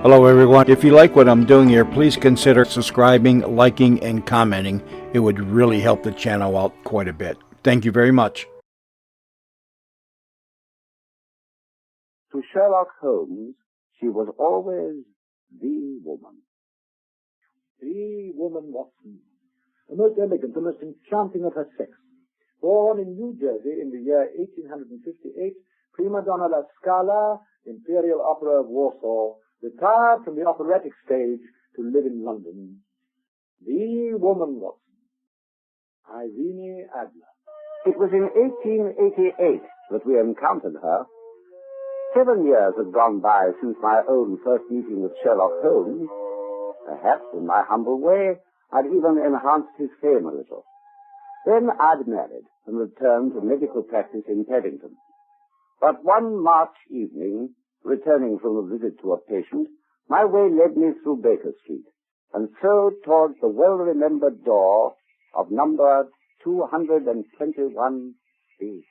Hello, everyone. If you like what I'm doing here, please consider subscribing, liking, and commenting. It would really help the channel out quite a bit. Thank you very much. To Sherlock Holmes, she was always the woman. The woman Watson, the most elegant, the most enchanting of her sex. Born in New Jersey in the year 1858, prima donna La Scala, Imperial Opera of Warsaw, retired from the operatic stage to live in London. The woman Watson, Irene Adler. It was in 1888 that we encountered her. 7 years had gone by since my own first meeting with Sherlock Holmes. Perhaps, in my humble way, I'd even enhanced his fame a little. Then I'd married and returned to medical practice in Paddington. But one March evening, returning from a visit to a patient, my way led me through Baker Street, and so towards the well-remembered door of number 221B.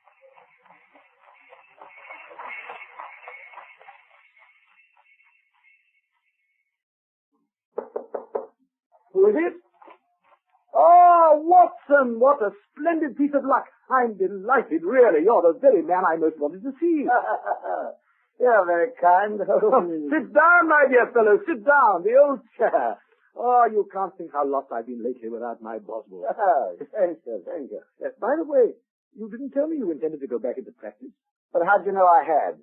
Who is it? Oh, Watson, what a splendid piece of luck. I'm delighted, really. You're the very man I most wanted to see. You're very kind. Sit down, my dear fellow, sit down. The old chair. Oh, you can't think how lost I've been lately without my Boswell. Thank you, thank you. Yes, by the way, you didn't tell me you intended to go back into practice. But how'd you know I had?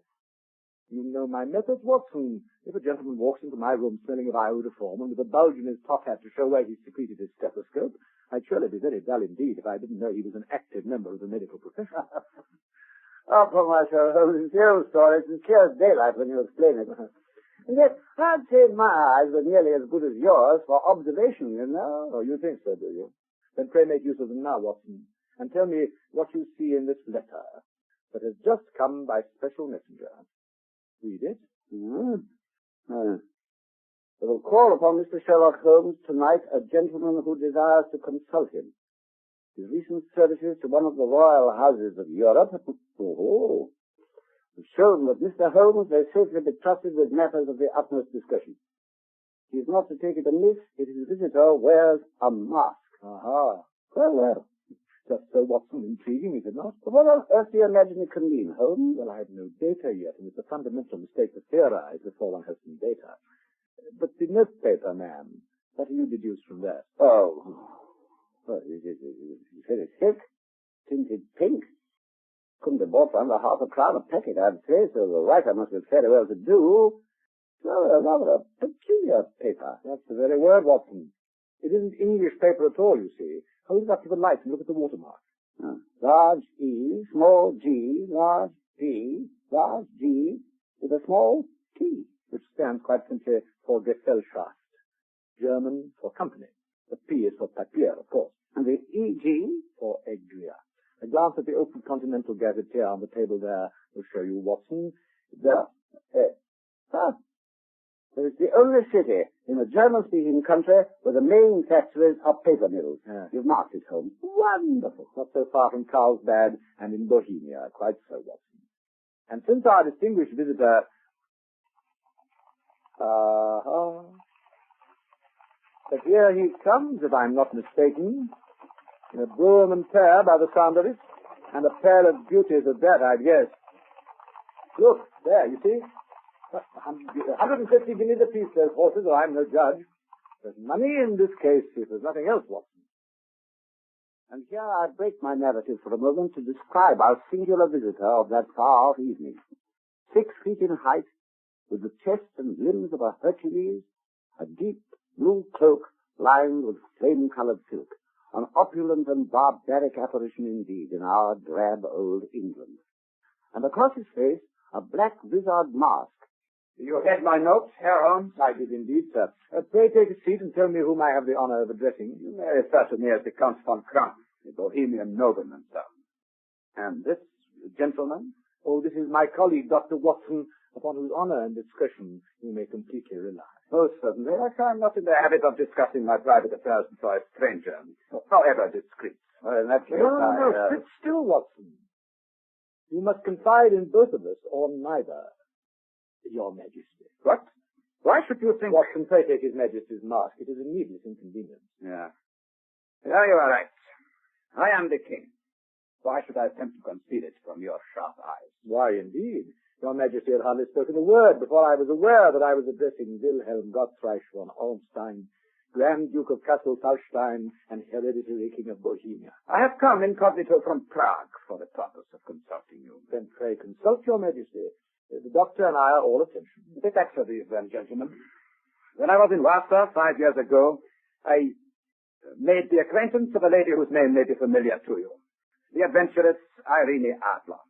You know my methods, Watson. If a gentleman walks into my room smelling of iodoform and with a bulge in his top hat to show where he secreted his stethoscope, I'd surely be very dull indeed if I didn't know he was an active member of the medical profession. Oh, for myself, Holmes, it's your story. It's as clear as daylight when you explain it. And yet, I'd say my eyes were nearly as good as yours for observation, you know. Oh, you think so, do you? Then pray make use of them now, Watson, and tell me what you see in this letter that has just come by special messenger. Read it. I will call upon Mr. Sherlock Holmes tonight, a gentleman who desires to consult him. His recent services to one of the royal houses of Europe have shown that Mr. Holmes may safely be trusted with matters of the utmost discretion. He is not to take it amiss if his visitor wears a mask. Aha. Well. Just so, Watson, intriguing, is it not? What on earth do you imagine it can mean, Holmes? Well, I have no data yet, and it's a fundamental mistake to theorize before one has some data. But the newspaper man, what do you deduce from that? Oh, well, it's very thick, tinted pink. Couldn't have bought for under half a crown a packet, I'd say, so the writer must have fairly well to do. Well, rather a peculiar paper. That's the very word, Watson. It isn't English paper at all, you see. Hold it up to the light and look at the watermark. Large E, small g, large P, large G, with a small T. Which stands quite simply for Gesellschaft. German for company. The P is for Papier, of course. And the EG? For Egria. A glance at the open Continental Gazetteer on the table there will show you, Watson. There is the only city in a German-speaking country where the main factories are paper mills. Yeah. You've marked it, Holmes. Wonderful. Not so far from Carlsbad and in Bohemia. Quite so, Watson. And since our distinguished visitor... But here he comes, if I'm not mistaken, in a brougham and pair by the sound of it, and a pair of beauties at that, I'd guess. Look, there, you see? 150 guineas apiece, those horses, or I'm no judge. There's money in this case, if there's nothing else, Watson. And here I break my narrative for a moment to describe our singular visitor of that far-off evening. 6 feet in height, with the chest and limbs of a Hercules, a deep blue cloak lined with flame-colored silk, an opulent and barbaric apparition indeed in our drab old England. And across his face, a black vizard mask. You had my notes, Herr Holmes? I did indeed, sir. Pray take a seat and tell me whom I have the honor of addressing. You may refer to me as the Count von Kranz, the Bohemian nobleman, sir. And this gentleman? Oh, this is my colleague, Dr. Watson, upon whose honor and discretion you may completely rely. Oh, certainly. I'm not in the habit of discussing my private affairs before a stranger, however discreet. Well, in that case, sit still, Watson. You must confide in both of us, or neither. Your Majesty. What? Why should you think... Watson, pray take His Majesty's mask. It is a needless inconvenience. Yeah. Yeah, you are right. I am the king. Why should I attempt to conceal it from your sharp eyes? Why, indeed. Your Majesty had hardly spoken a word before I was aware that I was addressing Wilhelm Gottfried von Holstein, Grand Duke of Kassel-Tausstein and hereditary King of Bohemia. I have come incognito from Prague for the purpose of consulting you. Then pray consult Your Majesty. The doctor and I are all attention. The facts of these, then, gentlemen. When I was in Warsaw 5 years ago, I made the acquaintance of a lady whose name may be familiar to you. The adventuress Irene Adler.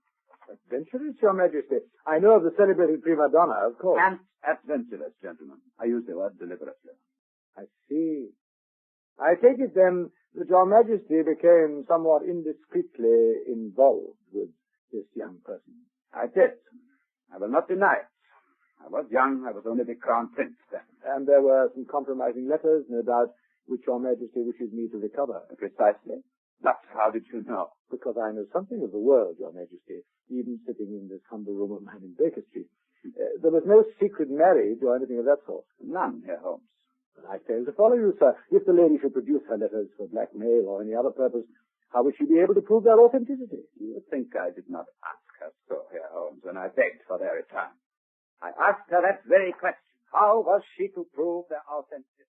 Adventuress, Your Majesty? I know of the celebrated prima donna, of course. And adventuress, gentlemen. I use the word deliberately. I see. I take it, then, that Your Majesty became somewhat indiscreetly involved with this young person. I did. I will not deny it. I was young. I was only the crown prince then. And there were some compromising letters, no doubt, which Your Majesty wishes me to recover. Precisely. But how did you know? Because I know something of the world, Your Majesty, even sitting in this humble room of mine in Baker Street. There was no secret marriage or anything of that sort. None, Herr Holmes. But I fail to follow you, sir. If the lady should produce her letters for blackmail or any other purpose, how would she be able to prove their authenticity? You think I did not ask her so, Herr Holmes, when I begged for their return. I asked her that very question. How was she to prove their authenticity?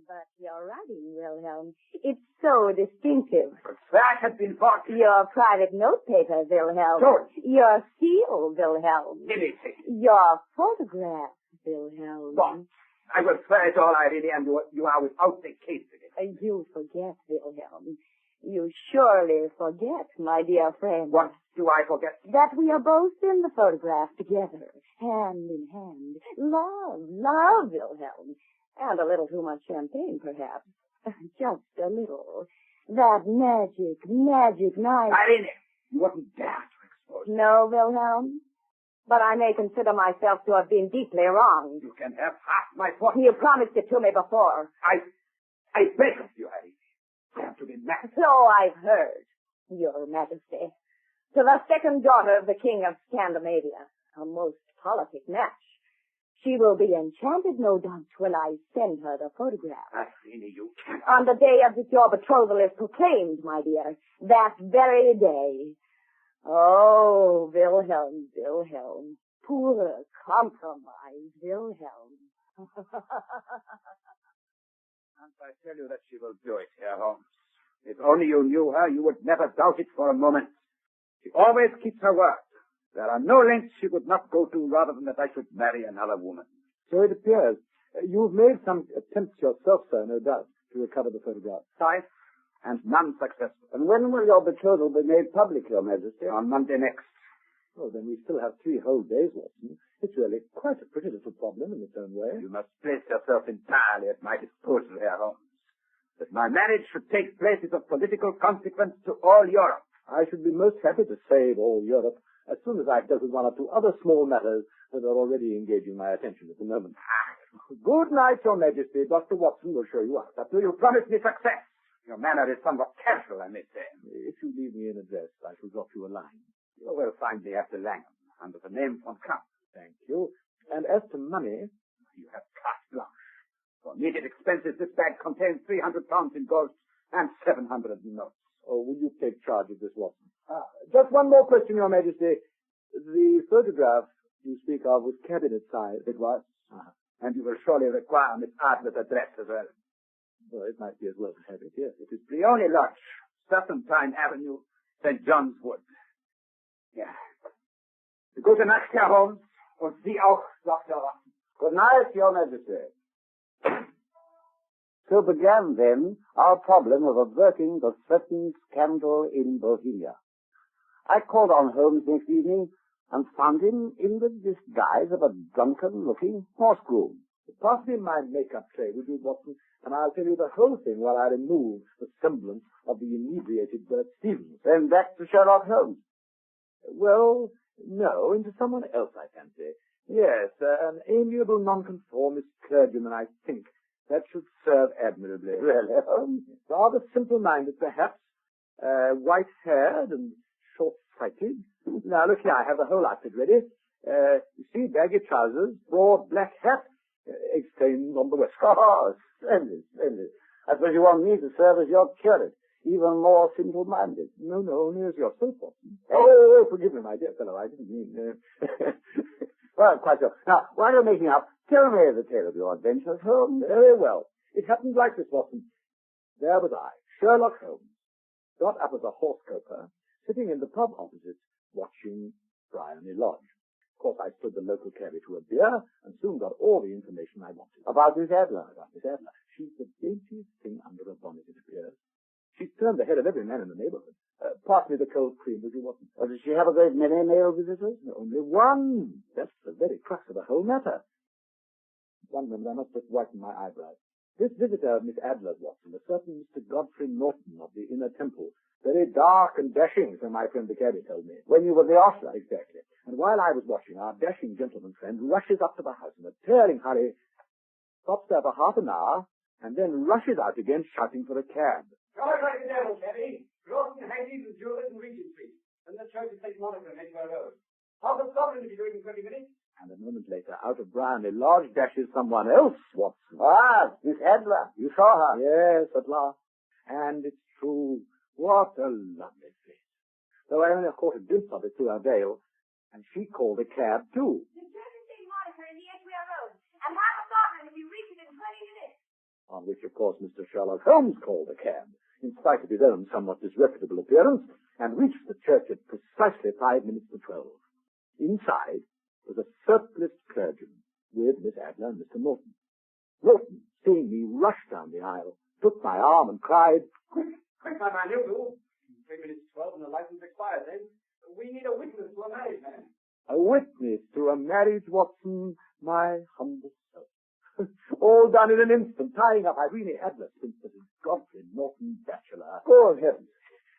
But your writing, Wilhelm, it's so distinctive. That had been bought. Your private notepaper, Wilhelm. George. Your seal, Wilhelm. Limited. Your photograph, Wilhelm. What? I will swear it all, Irene, and you are without the case again. You forget, Wilhelm. You surely forget, my dear friend. What do I forget? That we are both in the photograph together, hand in hand. Love, Wilhelm. And a little too much champagne, perhaps. Just a little. That magic night. Irene, you wouldn't dare to expose me. No, Wilhelm. But I may consider myself to have been deeply wronged. You can have half my fortune. You promised it to me before. I beg of you, Irene. Dare to be mad. So I've heard, Your Majesty. To the second daughter of the King of Scandinavia. A most politic match. She will be enchanted, no doubt, when I send her the photograph. Irene, you can't. On the day of which your betrothal is proclaimed, my dear. That very day. Oh, Wilhelm. Poor compromise, Wilhelm. And I tell you that she will do it, Herr Holmes. If only you knew her, you would never doubt it for a moment. She always keeps her word. There are no lengths she would not go to rather than that I should marry another woman. So it appears. You've made some attempts yourself, sir, no doubt, to recover the photograph. Five, and none successful. And when will your betrothal be made public, Your Majesty? On Monday next. Oh, then we still have 3 whole days, Watson. It's really quite a pretty little problem in its own way. You must place yourself entirely at my disposal, Herr Holmes. That my marriage should take place is of political consequence to all Europe. I should be most happy to save all Europe as soon as I've dealt with 1 or 2 other small matters that are already engaging my attention at the moment. Good night, Your Majesty. Dr. Watson will show you out. But do you promise me success? Your manner is somewhat casual, I may say. If you leave me an address, I shall drop you a line. You will find me at the Langham, under the name von Kampf. Thank you. And as to money... You have carte blanche. For immediate expenses, this bag contains 300 pounds in gold and 700 in notes. Or will you take charge of this, Watson? Just one more question, Your Majesty. The photograph you speak of was cabinet size. It was. And you will surely require Miss Adler's address as well. Well, it might be as well to have it here. It is Brioni Lodge, Serpentine Avenue, St. John's Wood. Ja. Gute Nacht, Herr Holmes. Und Sie auch, Dr. Watson. Good night, Your Majesty. So began, then, our problem of averting the threatened scandal in Bohemia. I called on Holmes next evening and found him in the disguise of a drunken-looking horse groom. Pass me my makeup tray, would you, Watson, and I'll tell you the whole thing while I remove the semblance of the inebriated Bert Stevens. Then back to Sherlock Holmes. Well, no, into someone else, I fancy. Yes, an amiable nonconformist clergyman, I think. That should serve admirably. Really, Holmes? Rather simple-minded, perhaps. White-haired and short-sighted. Now, look here, I have the whole outfit ready. You see, baggy trousers, broad black hat, Egg stains on the west. Oh, splendid, splendid. I suppose you want me to serve as your curate, even more simple-minded. No, only as your soap, Watson. Oh, forgive me, my dear fellow. I didn't mean... Well, quite so. Now, while you're making up, tell me the tale of your adventures, Holmes. Very well. It happened like this, Watson. There was I, Sherlock Holmes, got up as a horse coper, sitting in the pub opposite, watching Bryony Lodge. Of course, I stood the local cabby to a beer, and soon got all the information I wanted. About Miss Adler. About Miss Adler. She's the daintiest thing under a bonnet, it appears. She's turned the head of every man in the neighborhood. Pass me the cold cream, would you, Watson? Or does she have a great many male visitors? Only one. That's the very crux of the whole matter. One moment, I must just whiten my eyebrows. This visitor of Miss Adler's, Watson, a certain Mr. Godfrey Norton of the Inner Temple, very dark and dashing, so my friend the cabby told me. When you were the ostler? Exactly. And while I was watching, our dashing gentleman friend rushes up to the house in a tearing hurry, stops there for half an hour, and then rushes out again shouting for a cab. Drive like the devil, cabby. Lawson, Haggees, and Jewelers in Regent Street. And the church is St. Monica and Edgware Road. Half a sovereign if you do it in 20 minutes. And a moment later, out of Bryony Lodge dashes someone else, Watson. Ah, Miss Adler. You saw her. Yes, at last. And it's true. What a lovely face. Though I only caught a glimpse of it through her veil, and she called a cab, too. The church is St. Monica in the Edgware Road. And half a sovereign if you reach it in 20 minutes. On which, of course, Mr. Sherlock Holmes called a cab, in spite of his own somewhat disreputable appearance, and reached the church at precisely 5 minutes to 12. Inside was a surpliced clergyman with Miss Adler and Mr. Norton. Norton, seeing me rush down the aisle, took my arm and cried, Quick, my man, you'll do. 3 minutes to 12 and the license expires then. We need a witness to a marriage, man. A witness to a marriage, Watson, my humble self. All done in an instant, tying up Irene Adler, Princess Godfrey Norton, bachelor. Good heavens.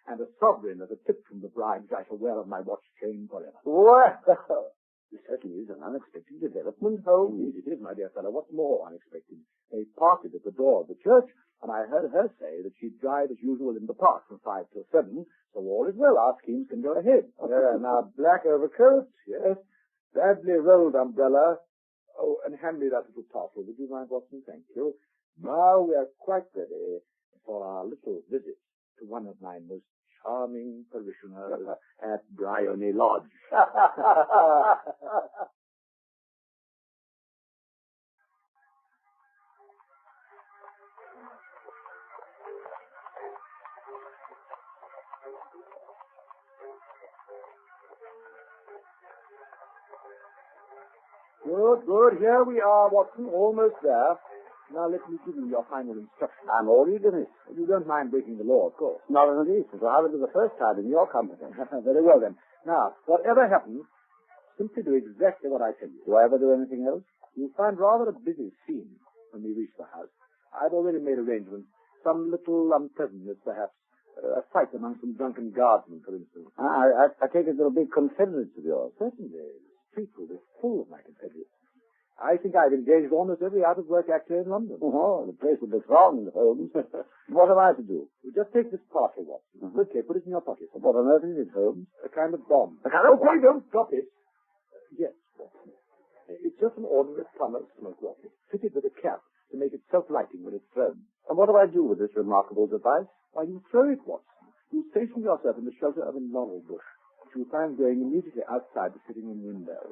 And a sovereign as a tip from the bride, which I shall wear on my watch chain forever. Well, this certainly is an unexpected development, Holmes. Indeed it is, my dear fellow. What's more unexpected? They parted at the door of the church, and I heard her say that she'd drive as usual in the park from 5 till 7, so all is well. Our schemes can go ahead. Now, black overcoat. Yes. Badly rolled umbrella. Oh, and hand me that little parcel, would you mind, Watson? Thank you. Now we are quite ready for our little visit to one of my most charming parishioners at Bryony Lodge. Good. Here we are, Watson, almost there. Now let me give you your final instructions. I'm all eagerness. You don't mind breaking the law, of course. Not in the least. It'll hardly be the first time in your company. Very well, then. Now, whatever happens, simply do exactly what I tell you. Do I ever do anything else? You'll find rather a busy scene when we reach the house. I've already made arrangements. Some little unpleasantness, perhaps. A fight among some drunken guardsmen, for instance. I take it they'll be confederates of yours. Certainly. The street will be full of my confederates. I think I've engaged almost every out-of-work actor in London. Oh, the place will be thronged, Holmes. What am I to do? You just take this parcel, Watson. Okay, put it in your pocket. What on earth is it, Holmes? A kind of bomb. A kind of bomb? Don't drop it. Yes, Watson. It's just an ordinary plumber's smoke rocket, fitted with a cap to make it self-lighting when it's thrown. And what do I do with this remarkable device? Why, you throw it, Watson. You station yourself in the shelter of a laurel bush, which you'll find going immediately outside the sitting-room window.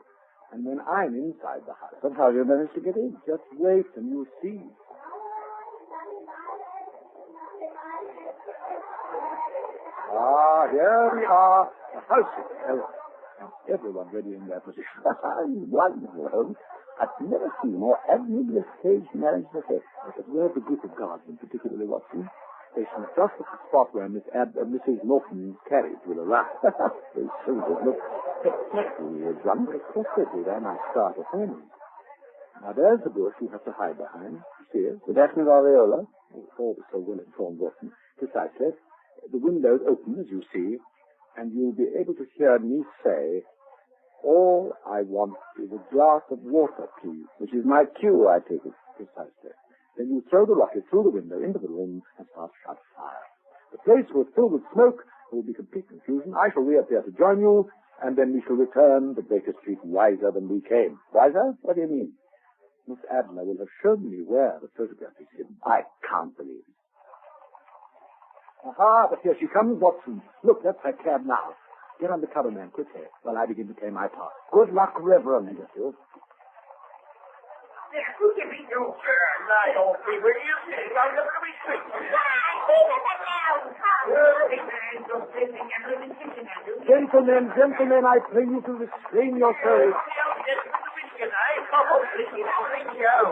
And when I'm inside the house... But how do you manage to get in? Just wait and you'll see. Ah, here we are. The house itself. And everyone ready in their position. Wonderful, Holmes. I've never seen more admirably staged marriage effect. But where's the group of guardsmen, particularly Watson? Stationed just at the spot where Mrs. Norton's carriage will arrive. Those soldiers look spectacularly drunk. Possibly they might start a family. Now there's the bush you have to hide behind. You see it? The Daphne Variola? Oh, always so well informed, Watson. Precisely. The window's open, as you see, and you'll be able to hear me say, "All I want is a glass of water, please." Which is my cue, I take it. Precisely. Then you throw the rocket through the window into the room and start shut fire. The place will fill with smoke. There will be complete confusion. I shall reappear to join you, and then we shall return to Baker Street wiser than we came. Wiser? What do you mean? Miss Adler will have shown me where the photograph is hidden. I can't believe it. Aha, but here she comes, Watson. Look, that's her cab now. Get under cover, man, quickly, while I begin to play my part. Good luck, Reverend. Give me your night off, will you? Don't look at me street. Gentlemen, I pray you to restrain yourselves.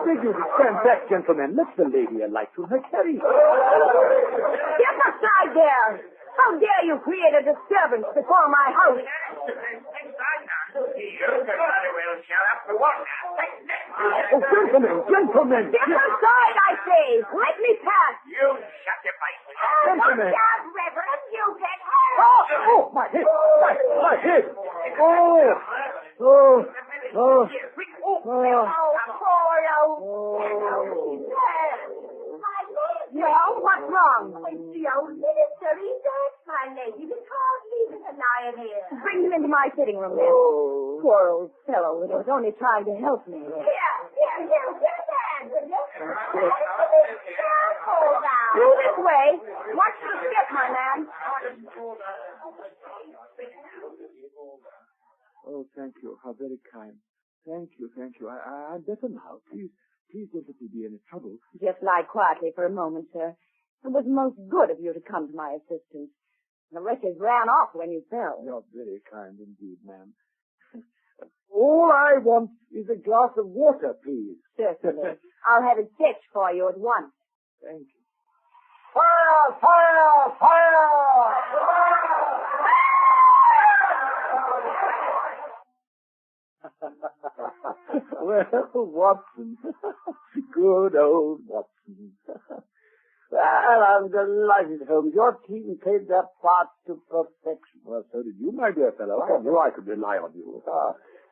Beg you to stand back, gentlemen. Let the lady alight from her carriage. Get aside there! How dare you create a disturbance before my house? Oh, gentlemen! Get aside, I say! Let me pass! You shut your face. Gentlemen! Reverend, you get hurt! Oh, my head! My head! Oh, Well, what's wrong? It's the old minister. He's dead, my lady, because he's lying here. Bring him into my sitting room, then. Poor old fellow. He was only trying to help me. Here, get a hand, will you? Careful now. Go this way. Watch the step, my man. Oh, thank you. How very kind. Thank you. I'm better now. Please don't let me be any trouble. Just lie quietly for a moment, sir. It was most good of you to come to my assistance. The wretches ran off when you fell. You're very kind indeed, ma'am. All I want is a glass of water, please. Certainly. I'll have it fetched for you at once. Thank you. Fire! Fire! Fire! Well, Watson. Good old Watson. Well, I'm delighted, Holmes. Your team played their part to perfection. Well, so did you, my dear fellow. I knew I could rely on you.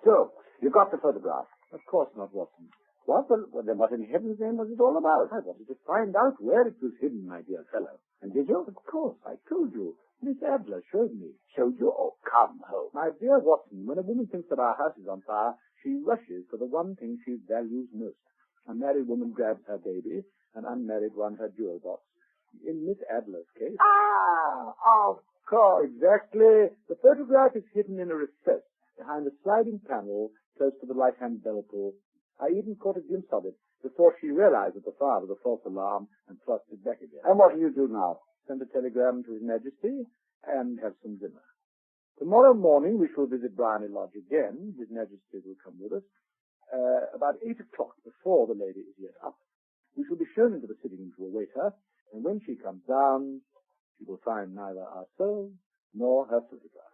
So, you got the photograph? Of course not, Watson. What? Well, then what in heaven's name was it all about? I wanted to find out where it was hidden, my dear fellow. And did you? Of course, I told you. Miss Adler showed me. Showed you? Oh, come, Holmes. My dear Watson, when a woman thinks that our house is on fire, she rushes for the one thing she values most. A married woman grabs her baby, an unmarried one her jewel box. In Miss Adler's case... Of course. Exactly. The photograph is hidden in a recess behind a sliding panel close to the right-hand bell pull. I even caught a glimpse of it before she realized that the fire was a false alarm and thrust it back again. And what do you do now? Send a telegram to His Majesty and have some dinner. Tomorrow morning we shall visit Bryony Lodge again. His Majesty will come with us. About 8 o'clock, before the lady is yet up, we shall be shown into the sitting room to await her, and when she comes down, she will find neither ourselves nor her photograph.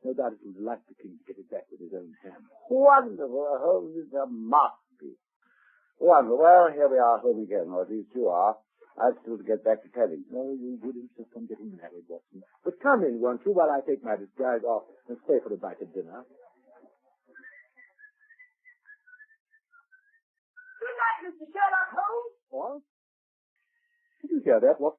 No doubt it will delight the king to get it back with his own hand. Wonderful. Holmes is a masterpiece. Wonderful. Well, here we are home again, or at least you are. I've still to get back to Paddington. No, you would insist on getting married, Watson. But come in, won't you, while I take my disguise off and stay for a bite of dinner? Good night, Mr. Sherlock Holmes. What? Did you hear that, Watson?